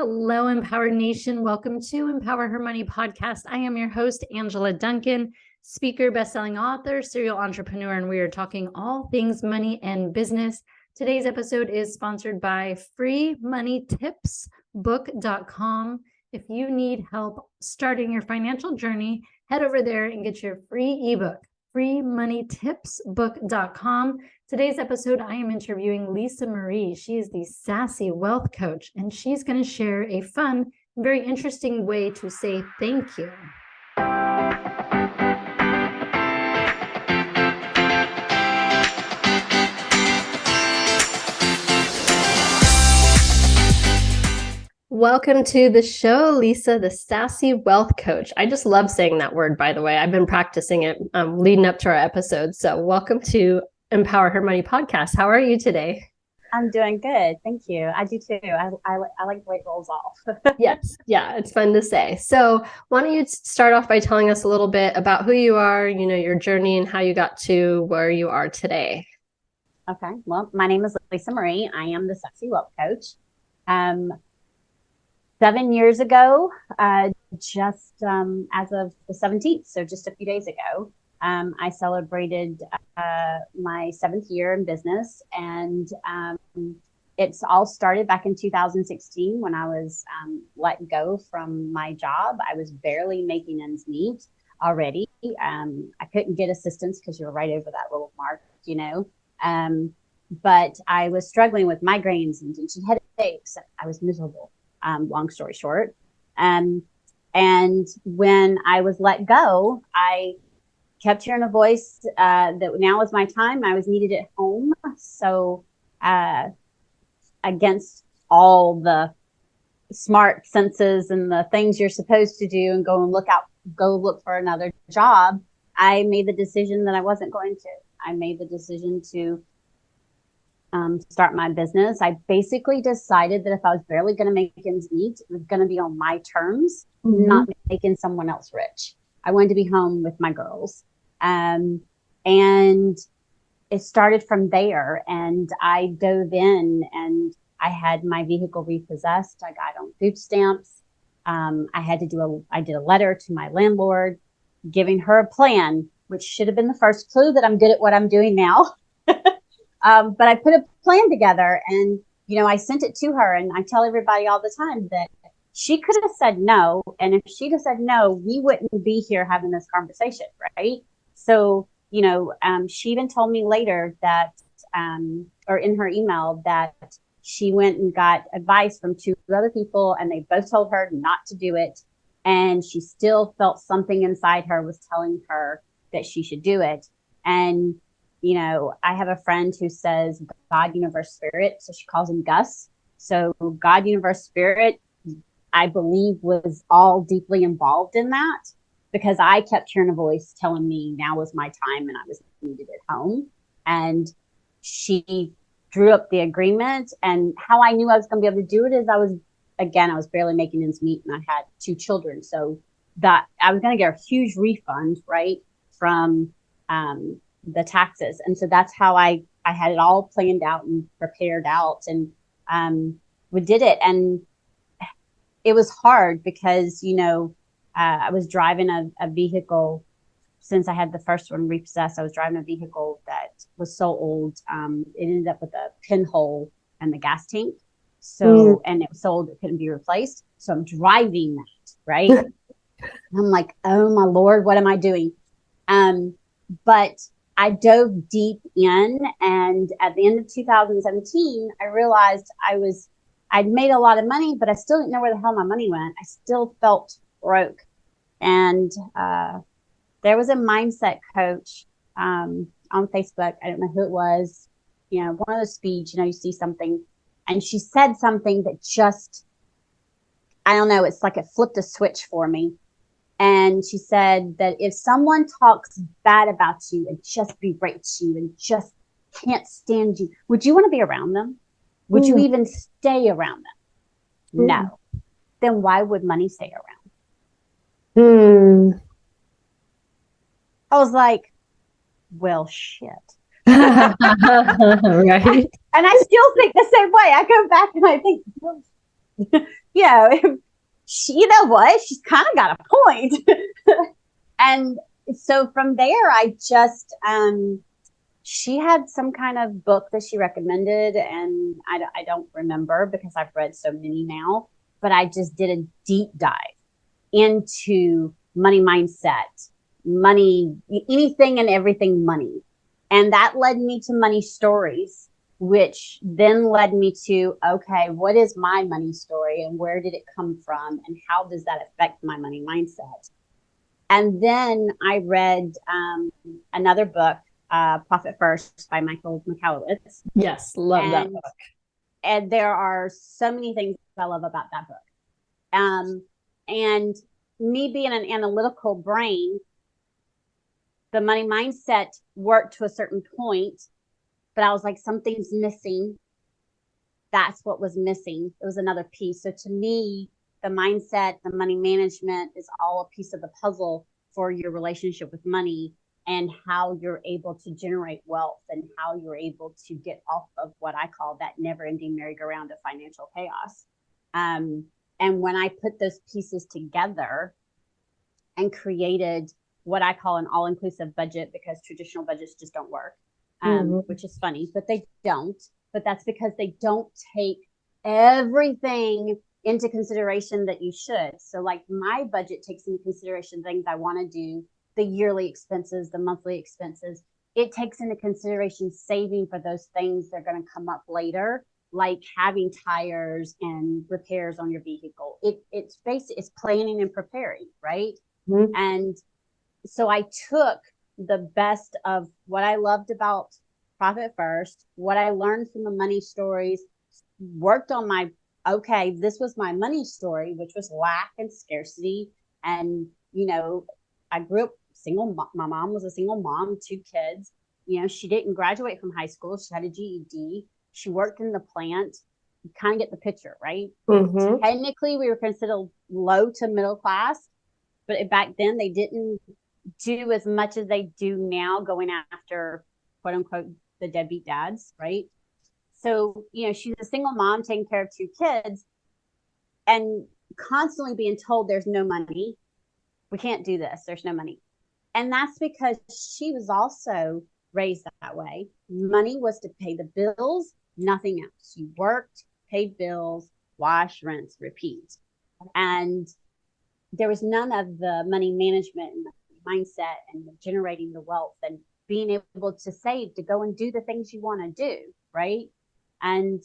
Hello, Empower Nation. Welcome to Empower Her Money podcast. I am your host, Angela Duncan, speaker, bestselling author, serial entrepreneur, and we are talking all things money and business. Today's episode is sponsored by freemoneytipsbook.com. If you need help starting your financial journey, head over there and get your free ebook, freemoneytipsbook.com. Today's episode, I am interviewing Lisa Marie. She is the Sassy Wealth Coach, and she's going to share a fun, very interesting way to say thank you. Welcome to the show, Lisa, the Sassy Wealth Coach. I just love saying that word, by the way. I've been practicing it leading up to our episode. So welcome to Empower Her Money podcast. How are you today? I'm doing good. Thank you. I do too. I like the way it rolls off. Yes. Yeah, it's fun to say. So why don't you start off by telling us a little bit about who you are, your journey and how you got to where you are today. Okay. Well, my name is Lisa Marie. I am the Sassy Wealth Coach. 7 years ago, just as of the 17th, so just a few days ago, I celebrated my 7th year in business, and it's all started back in 2016 when I was let go from my job. I was barely making ends meet already. I couldn't get assistance because you were right over that little mark, but I was struggling with migraines and headaches. I was miserable. Long story short. And when I was let go, I kept hearing a voice that now was my time. I was needed at home. So against all the smart senses and the things you're supposed to do and go look for another job, I made the decision that I wasn't going to. I made the decision to start my business. I basically decided that if I was barely going to make ends meet, it was going to be on my terms, not making someone else rich. I wanted to be home with my girls. And it started from there, and I dove in and I had my vehicle repossessed. I got on food stamps. I did a letter to my landlord giving her a plan, which should have been the first clue that I'm good at what I'm doing now. But I put a plan together and, I sent it to her, and I tell everybody all the time that she could have said no. And if she'd have said no, we wouldn't be here having this conversation. Right. So, she even told me later that, or in her email, that she went and got advice from 2 other people, and they both told her not to do it. And she still felt something inside her was telling her that she should do it. And I have a friend who says God, universe, spirit. So she calls him Gus. So God, universe, spirit, I believe was all deeply involved in that, because I kept hearing a voice telling me now was my time and I was needed at home. And she drew up the agreement. And how I knew I was going to be able to do it is I was barely making ends meet, and I had 2 children. So that I was going to get a huge refund, right, from the taxes. And so that's how I had it all planned out and prepared out, and we did it. And it was hard because, I was driving a vehicle. Since I had the first one repossessed, I was driving a vehicle that was so old. It ended up with a pinhole in the gas tank. So, and it was so old, it couldn't be replaced. So I'm driving that, right? I'm like, oh my Lord, what am I doing? But I dove deep in, and at the end of 2017, I realized I'd made a lot of money, but I still didn't know where the hell my money went. I still felt broke. And there was a mindset coach on Facebook. I don't know who it was. One of those feeds, you see something, and she said something that just, I don't know, it's like it flipped a switch for me. And she said that if someone talks bad about you and just berates you and just can't stand you, would you want to be around them? Would you even stay around them? No. Then why would money stay around? I was like, well, shit. Right. And I still think the same way. I go back and I think, well, you know, you know what? She's kind of got a point. And so from there, I just, she had some kind of book that she recommended, and I don't remember because I've read so many now, but I just did a deep dive into money mindset, money, anything and everything money. And that led me to money stories, which then led me to, okay, what is my money story and where did it come from and how does that affect my money mindset? And then I read another book, Profit First by Michael Michalowicz. Yes, love that book. And there are so many things I love about that book. And me being an analytical brain, the money mindset worked to a certain point, but I was like, something's missing. That's what was missing. It was another piece. So to me, the mindset, the money management is all a piece of the puzzle for your relationship with money and how you're able to generate wealth and how you're able to get off of what I call that never-ending merry-go-round of financial chaos. And when I put those pieces together and created what I call an all-inclusive budget, because traditional budgets just don't work, which is funny, but they don't. But that's because they don't take everything into consideration that you should. So like my budget takes into consideration things I want to do, the yearly expenses, the monthly expenses. It takes into consideration saving for those things that are going to come up later, like having tires and repairs on your vehicle. It's basically, it's planning and preparing, right? Mm-hmm. And so I took the best of what I loved about Profit First, what I learned from the money stories, worked on my, okay, this was my money story, which was lack and scarcity. And, you know, I grew up single. My mom was a single mom, 2 kids. You know, she didn't graduate from high school. She had a GED. She worked in the plant. You kind of get the picture, right? Mm-hmm. Technically, we were considered low to middle class, but back then they didn't do as much as they do now, going after, quote unquote, the deadbeat dads, right? So, you know, she's a single mom taking care of 2 kids and constantly being told there's no money. We can't do this. There's no money. And that's because she was also raised that way. Money was to pay the bills, nothing else. You worked, paid bills, wash, rinse, repeat. And there was none of the money management and the mindset and the generating the wealth and being able to save to go and do the things you want to do, right? And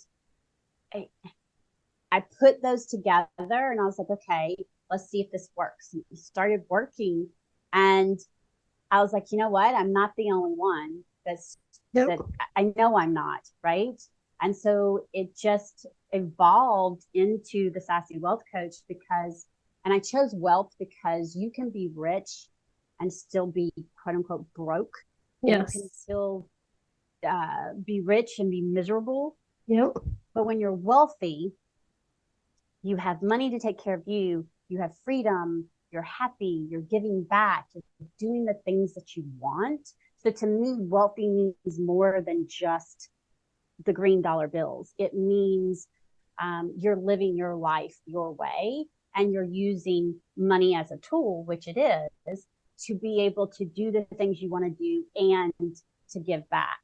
I put those together and I was like, okay, let's see if this works. And it started working. And I was like, you know what? I'm not the only one that's, that I know I'm not, right? And so it just evolved into the Sassy Wealth Coach because, and I chose wealth because you can be rich and still be quote unquote broke. Yes. You can still be rich and be miserable. Yep. But when you're wealthy, you have money to take care of you. You have freedom. You're happy. You're giving back. You're doing the things that you want. So to me, wealthy means more than just the green dollar bills. It means you're living your life your way and you're using money as a tool, which it is, to be able to do the things you want to do and to give back.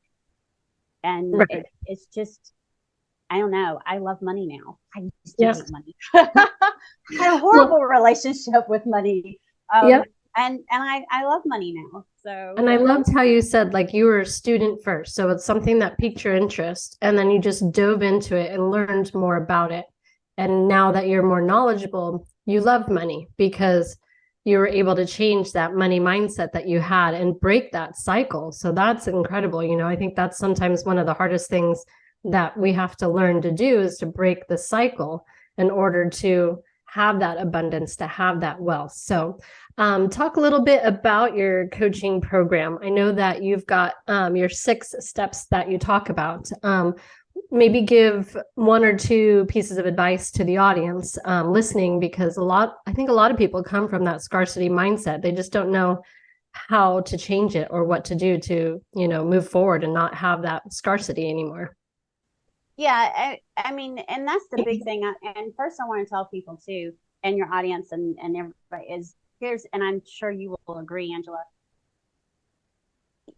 And right. It's just, I don't know. I love money now. I used to hate money. I had a horrible relationship with money. And I love money now. So, and I loved how you said, like, you were a student first. So it's something that piqued your interest and then you just dove into it and learned more about it. And now that you're more knowledgeable, you love money because you were able to change that money mindset that you had and break that cycle. So that's incredible. You know, I think that's sometimes one of the hardest things that we have to learn to do is to break the cycle in order to have that abundance, to have that wealth. So talk a little bit about your coaching program. I know that you've got your 6 steps that you talk about. Maybe give 1 or 2 pieces of advice to the audience listening, because I think a lot of people come from that scarcity mindset. They just don't know how to change it or what to do to, you know, move forward and not have that scarcity anymore. I mean, and that's the big thing. And first, I want to tell people too, and your audience and everybody is here's, and I'm sure you will agree, Angela.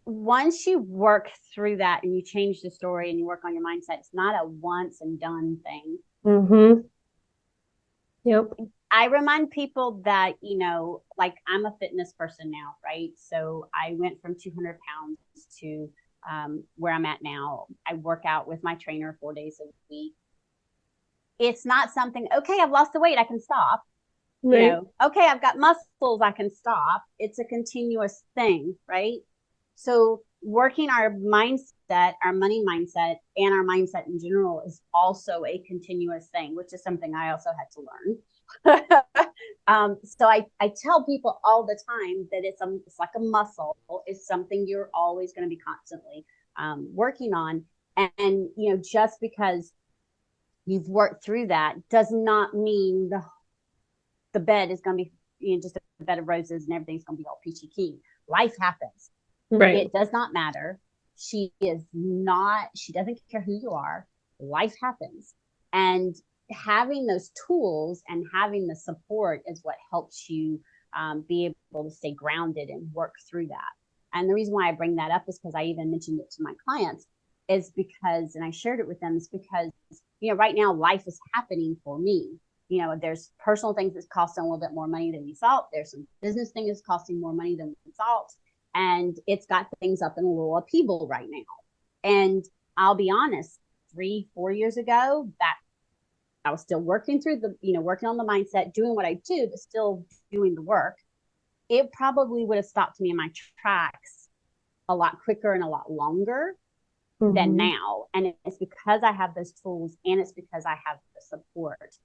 Once you work through that and you change the story and you work on your mindset, it's not a once and done thing. Mm-hmm. Yep. I remind people that, like I'm a fitness person now, right? So I went from 200 pounds to where I'm at now. I work out with my trainer 4 days a week. It's not something, okay, I've lost the weight, I can stop. Right. Okay, I've got muscles, I can stop. It's a continuous thing, right? So working our mindset, our money mindset, and our mindset in general is also a continuous thing, which is something I also had to learn. So I tell people all the time that it's like a muscle. It's something you're always going to be constantly working on. And just because you've worked through that does not mean the bed is going to be just a bed of roses and everything's going to be all peachy keen. Life happens. Right. It does not matter. She doesn't care who you are. Life happens. And having those tools and having the support is what helps you be able to stay grounded and work through that. And the reason why I bring that up is because I even mentioned it to my clients is because, and I shared it with them, is because, right now life is happening for me. There's personal things that's costing a little bit more money than we thought. There's some business thing that's costing more money than we thought. And it's got things up in a little upheaval right now. And I'll be honest, 3-4 years ago, that I was still working through working on the mindset, doing what I do, but still doing the work. It probably would have stopped me in my tracks a lot quicker and a lot longer than now. And it's because I have those tools and it's because I have the support.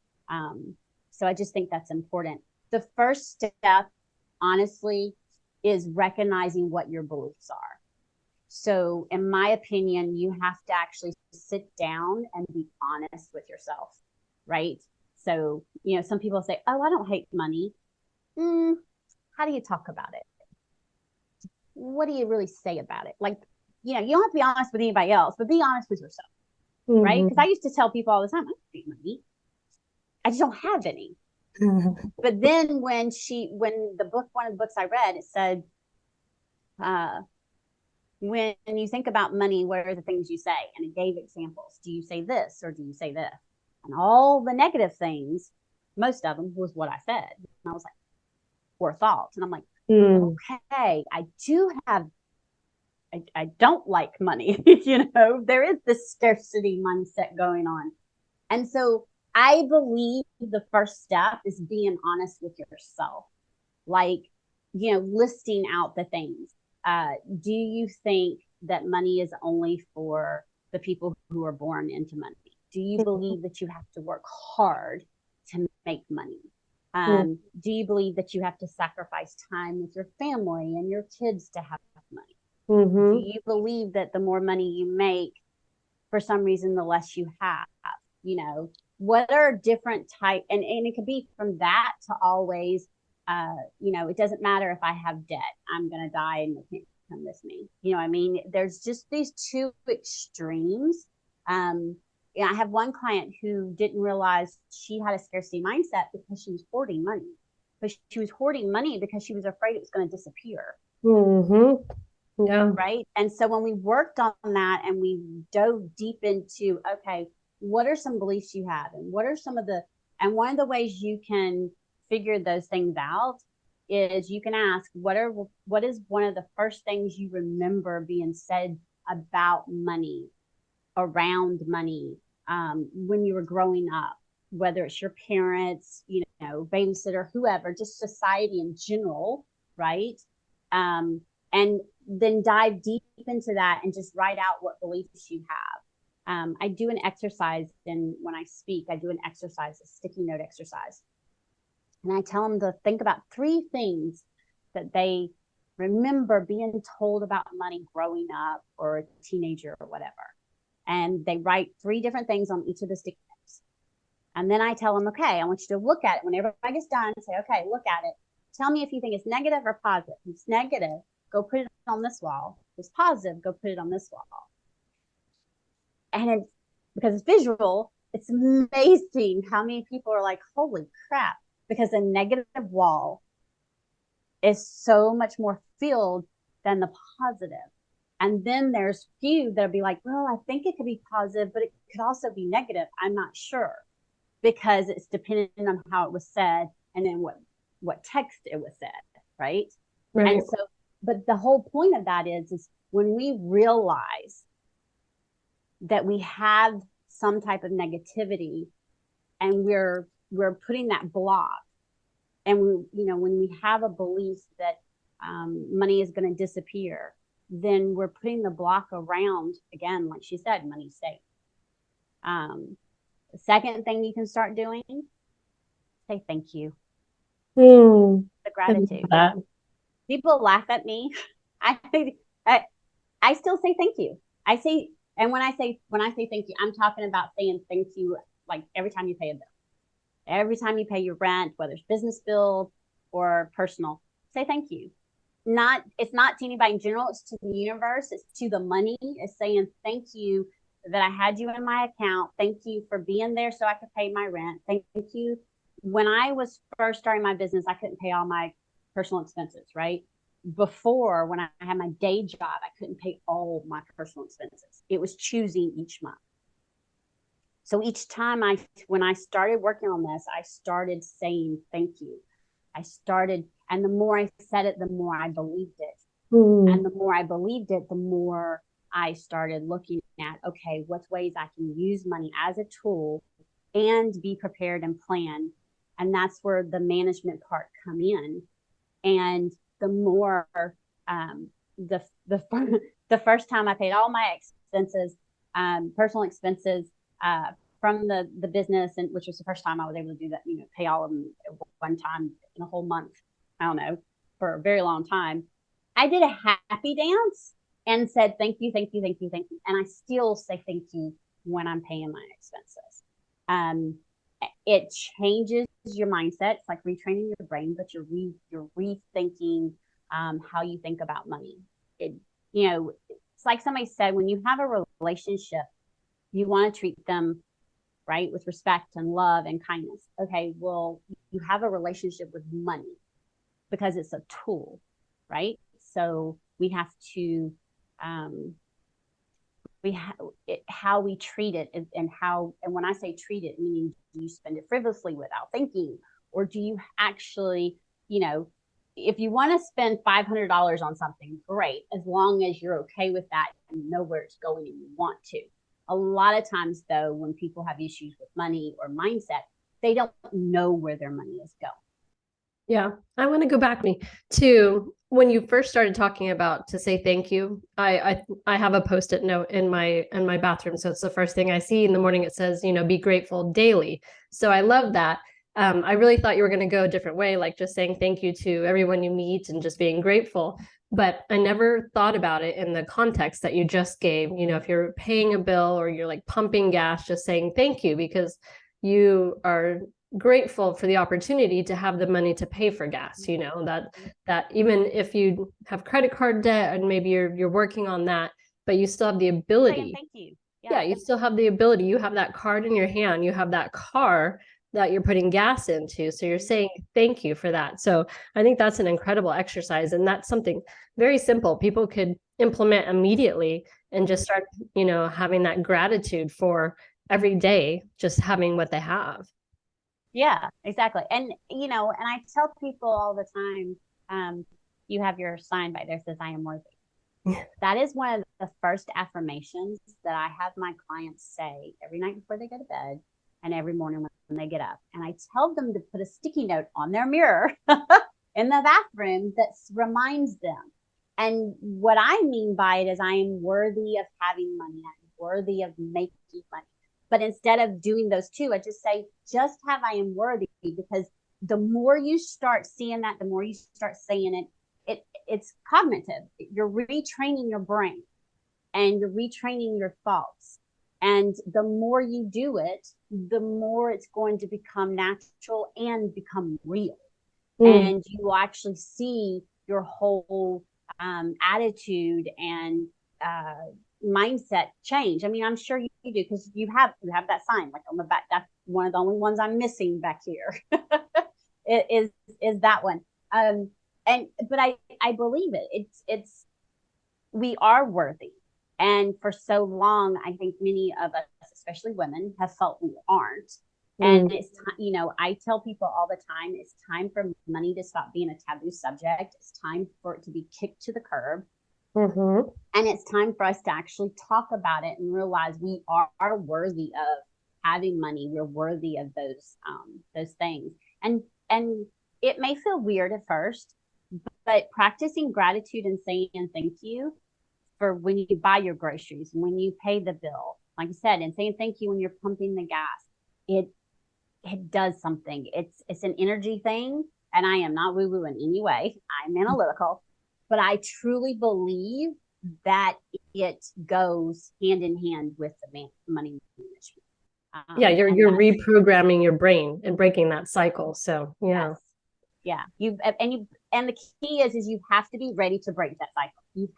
So I just think that's important. The first step, honestly, is recognizing what your beliefs are. So in my opinion, you have to actually sit down and be honest with yourself, right? So, some people say, oh, I don't hate money. How do you talk about it? What do you really say about it? Like, you don't have to be honest with anybody else, but be honest with yourself, right? Because I used to tell people all the time, I don't hate money. I just don't have any. But then one of the books I read, it said, when you think about money, what are the things you say? And it gave examples. Do you say this or do you say this? And all the negative things, most of them was what I said. And I was like, or thoughts. And I'm like, okay, I don't like money. There is this scarcity mindset going on. And so I believe the first step is being honest with yourself. Like, listing out the things. Do you think that money is only for the people who are born into money? Do you believe that you have to work hard to make money? Do you believe that you have to sacrifice time with your family and your kids to have money? Do you believe that the more money you make, for some reason, the less you have? What are different type, and it could be from that to always, it doesn't matter if I have debt, I'm going to die and you can't come with me. I mean, there's just these two extremes. I have one client who didn't realize she had a scarcity mindset because she was hoarding money. But she was hoarding money because she was afraid it was going to disappear. Yeah. Right. And so when we worked on that and we dove deep into, okay, what are some beliefs you have? And what are and one of the ways you can figure those things out is you can ask, what is one of the first things you remember being said about money, around money, when you were growing up, whether it's your parents, babysitter, whoever, just society in general, right? And then dive deep into that and just write out what beliefs you have. I do an exercise, and when I speak, I do an exercise, a sticky note exercise. And I tell them to think about 3 things that they remember being told about money growing up or a teenager or whatever. And they write 3 different things on each of the sticky notes. And then I tell them, okay, I want you to look at it. When everybody gets done, say, okay, look at it. Tell me if you think it's negative or positive. If it's negative, go put it on this wall. If it's positive, go put it on this wall. And because it's visual. It's amazing how many people are like, holy crap, because a negative wall is so much more filled than the positive. And then there's few that'll be like, well, I think it could be positive, but it could also be negative. I'm not sure, because it's dependent on how it was said and then what text it was said, right? Right. And so, but the whole point of that is when we realize that we have some type of negativity and we're putting that block, and when we have a belief that money is going to disappear, then we're putting the block around, again, like she said, money safe. The second thing you can start doing, say thank you. The gratitude. People laugh at me. I still say thank you. And when I say thank you, I'm talking about saying thank you like every time you pay a bill, every time you pay your rent, whether it's business bill or personal. Say thank you. It's not to anybody in general. It's to the universe. It's to the money. It's saying thank you that I had you in my account. Thank you for being there so I could pay my rent. Thank you. When I was first starting my business, I couldn't pay all my personal expenses, right? Before, when I had my day job, I couldn't pay all my personal expenses. It was choosing each month. So each time when I started working on this, I started saying thank you. And the more I said it, the more I believed it. And the more I believed it, the more I started looking at, okay, what ways I can use money as a tool and be prepared and plan. And that's where the management part come in. And the more, the first time I paid all my expenses, personal expenses, from the business, and which was the first time I was able to do that, pay all of them at one time in a whole month. I don't know, for a very long time. I did a happy dance and said, thank you, thank you, thank you, thank you. And I still say thank you when I'm paying my expenses. It changes your mindset. It's like retraining your brain, but you're rethinking how you think about money. It's like somebody said, when you have a relationship, you want to treat them right with respect and love and kindness. Okay, well, you have a relationship with money because it's a tool, right? So we have to how we treat it, and when I say treat it, meaning do you spend it frivolously without thinking, or do you actually, if you want to spend $500 on something, great, as long as you're okay with that and you know where it's going and you want to. A lot of times, though, when people have issues with money or mindset, they don't know where their money is going. Yeah, I want to go back to when you first started talking about to say thank you. I have a Post-it note in my bathroom, so it's the first thing I see in the morning. It says, be grateful daily. So I love that. I really thought you were going to go a different way, like just saying thank you to everyone you meet and just being grateful. But I never thought about it in the context that you just gave. If you're paying a bill or you're like pumping gas, just saying thank you because you are grateful for the opportunity to have the money to pay for gas, that even if you have credit card debt and maybe you're working on that, but you still have the ability. Thank you. Yeah, you still have the ability. You have that card in your hand. You have that car that you're putting gas into. So you're saying thank you for that. So I think that's an incredible exercise. And that's something very simple people could implement immediately and just start, having that gratitude for every day, just having what they have. Yeah, exactly. And, and I tell people all the time, you have your sign by there says, I am worthy. That is one of the first affirmations that I have my clients say every night before they go to bed and every morning when they get up. And I tell them to put a sticky note on their mirror in the bathroom that reminds them. And what I mean by it is I am worthy of having money. I'm worthy of making money. But instead of doing those two, I just say, just have I am worthy, because the more you start seeing that, the more you start saying it, it's cognitive. You're retraining your brain and you're retraining your thoughts. And the more you do it, the more it's going to become natural and become real. And you will actually see your whole attitude and mindset change. I mean, I'm sure you do, because you have that sign like on the back. That's one of the only ones I'm missing back here. It is that one. But I believe it. It's we are worthy. And for so long, I think many of us, especially women, have felt we aren't. And it's I tell people all the time, it's time for money to stop being a taboo subject. It's time for it to be kicked to the curb. And it's time for us to actually talk about it and realize we are worthy of having money. We're worthy of those things. And it may feel weird at first, but practicing gratitude and saying thank you for when you buy your groceries, when you pay the bill, like I said, and saying thank you when you're pumping the gas, it does something. It's an energy thing. And I am not woo-woo in any way. I'm analytical, but I truly believe that it goes hand in hand with the money management. Yeah, you're reprogramming your brain and breaking that cycle. So yeah. Yes. Yeah. And the key is you have to be ready to break that cycle. You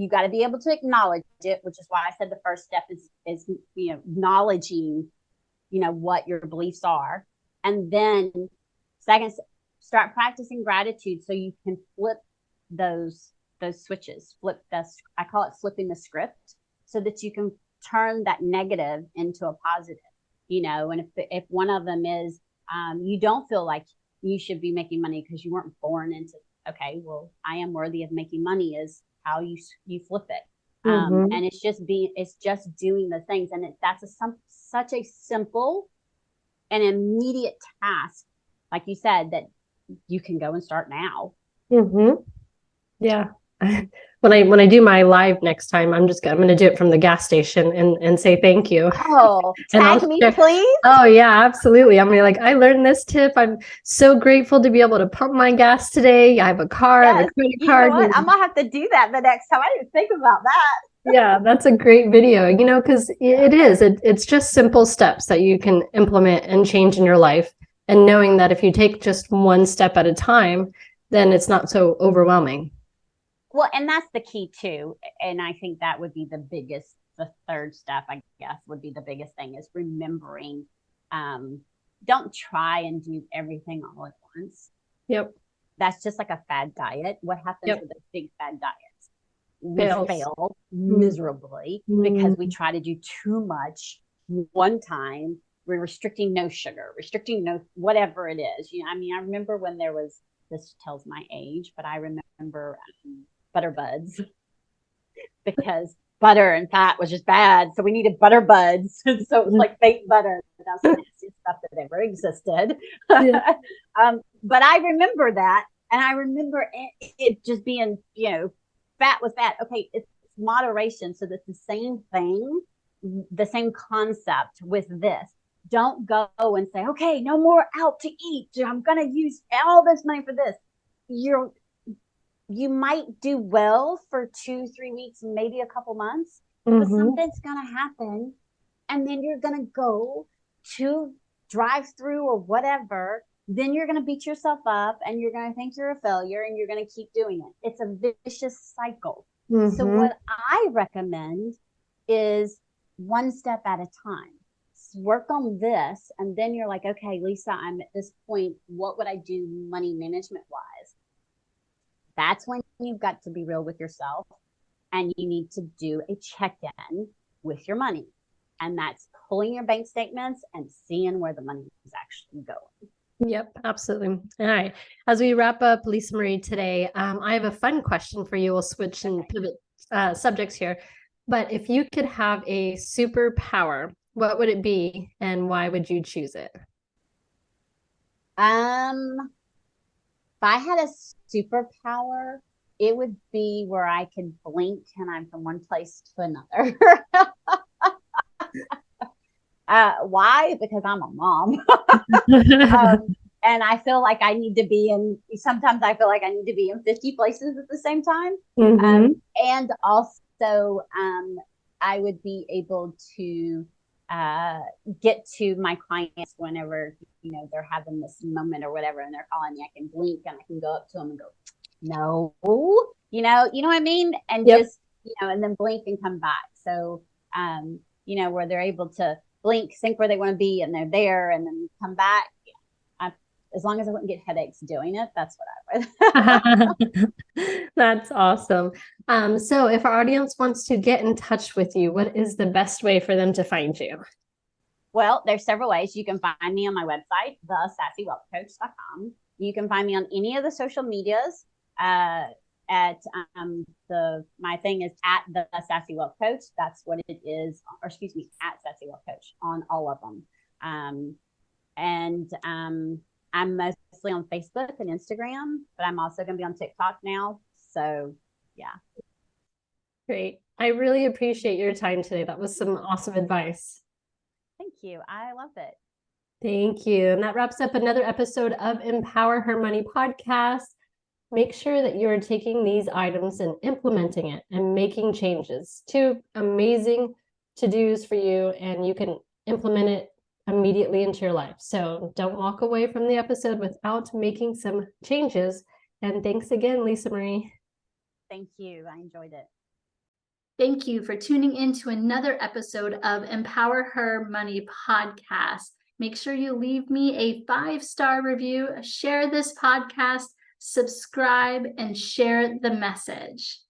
got to be able to acknowledge it, which is why I said the first step is acknowledging, what your beliefs are. And then second, start practicing gratitude so you can flip those switches, I call it flipping the script, so that you can turn that negative into a positive, and if one of them is, you don't feel like you should be making money because you weren't born into, okay, well, I am worthy of making money is how you flip it. And it's just doing the things. And that's such a simple and immediate task, like you said, that you can go and start now. Yeah. When I do my live next time, I'm going to do it from the gas station and say thank you. Oh, tag me, please. Oh yeah, absolutely. I'm gonna be like, I learned this tip. I'm so grateful to be able to pump my gas today. I have a car, I have a credit card. Know what? I'm gonna have to do that the next time. I didn't think about that. Yeah, that's a great video, because it's just simple steps that you can implement and change in your life. And knowing that if you take just one step at a time, then it's not so overwhelming. Well, and that's the key too. And I think that would be the third step, I guess, would be the biggest thing, is remembering, don't try and do everything all at once. Yep. That's just like a fad diet. What happens with the big fad diets? We fail miserably because we try to do too much one time. We're restricting no sugar, restricting no whatever it is. I remember when there was, this tells my age, but I remember butter buds, because butter and fat was just bad. So we needed butter buds. So it was like fake butter. That's the nastiest stuff that ever existed. Yeah. But I remember that. And I remember it just being, fat was fat. Okay, it's moderation. So that's the same thing, the same concept with this. Don't go and say, okay, no more out to eat. I'm going to use all this money for this. You might do well for 2-3 weeks, maybe a couple months, but something's going to happen. And then you're going to go to drive through or whatever. Then you're going to beat yourself up and you're going to think you're a failure and you're going to keep doing it. It's a vicious cycle. So what I recommend is one step at a time. Work on this. And then you're like, okay, Lisa, I'm at this point. What would I do money management wise? That's when you've got to be real with yourself and you need to do a check-in with your money. And that's pulling your bank statements and seeing where the money is actually going. Yep, absolutely. All right. As we wrap up, Lisa Marie, today, I have a fun question for you. We'll switch and pivot subjects here. But if you could have a superpower, what would it be and why would you choose it? If I had a superpower, it would be where I could blink and I'm from one place to another. Why? Because I'm a mom. And I feel like I need to be sometimes I feel like I need to be in 50 places at the same time. And also, I would be able to get to my clients whenever, they're having this moment or whatever, and they're calling me. I can blink and I can go up to them and go, no, you know what I mean? And just, and then blink and come back. So, where they're able to blink, think where they want to be, and they're there, and then come back. As long as I wouldn't get headaches doing it, that's what I would. That's awesome. So if our audience wants to get in touch with you, what is the best way for them to find you? Well, there's several ways. You can find me on my website, thesassywealthcoach.com. You can find me on any of the social medias. My thing is at the Sassy Wealth Coach. That's what it is, or excuse me, at Sassy Wealth Coach on all of them. I'm mostly on Facebook and Instagram, but I'm also going to be on TikTok now. So, yeah. Great. I really appreciate your time today. That was some awesome advice. Thank you. I love it. Thank you. And that wraps up another episode of Empower Her Money podcast. Make sure that you are taking these items and implementing it and making changes. 2 amazing to-dos for you, and you can implement it immediately into your life. So don't walk away from the episode without making some changes. And thanks again, Lisa Marie. Thank you. I enjoyed it. Thank you for tuning in to another episode of Empower Her Money podcast. Make sure you leave me a 5-star review, share this podcast, subscribe, and share the message.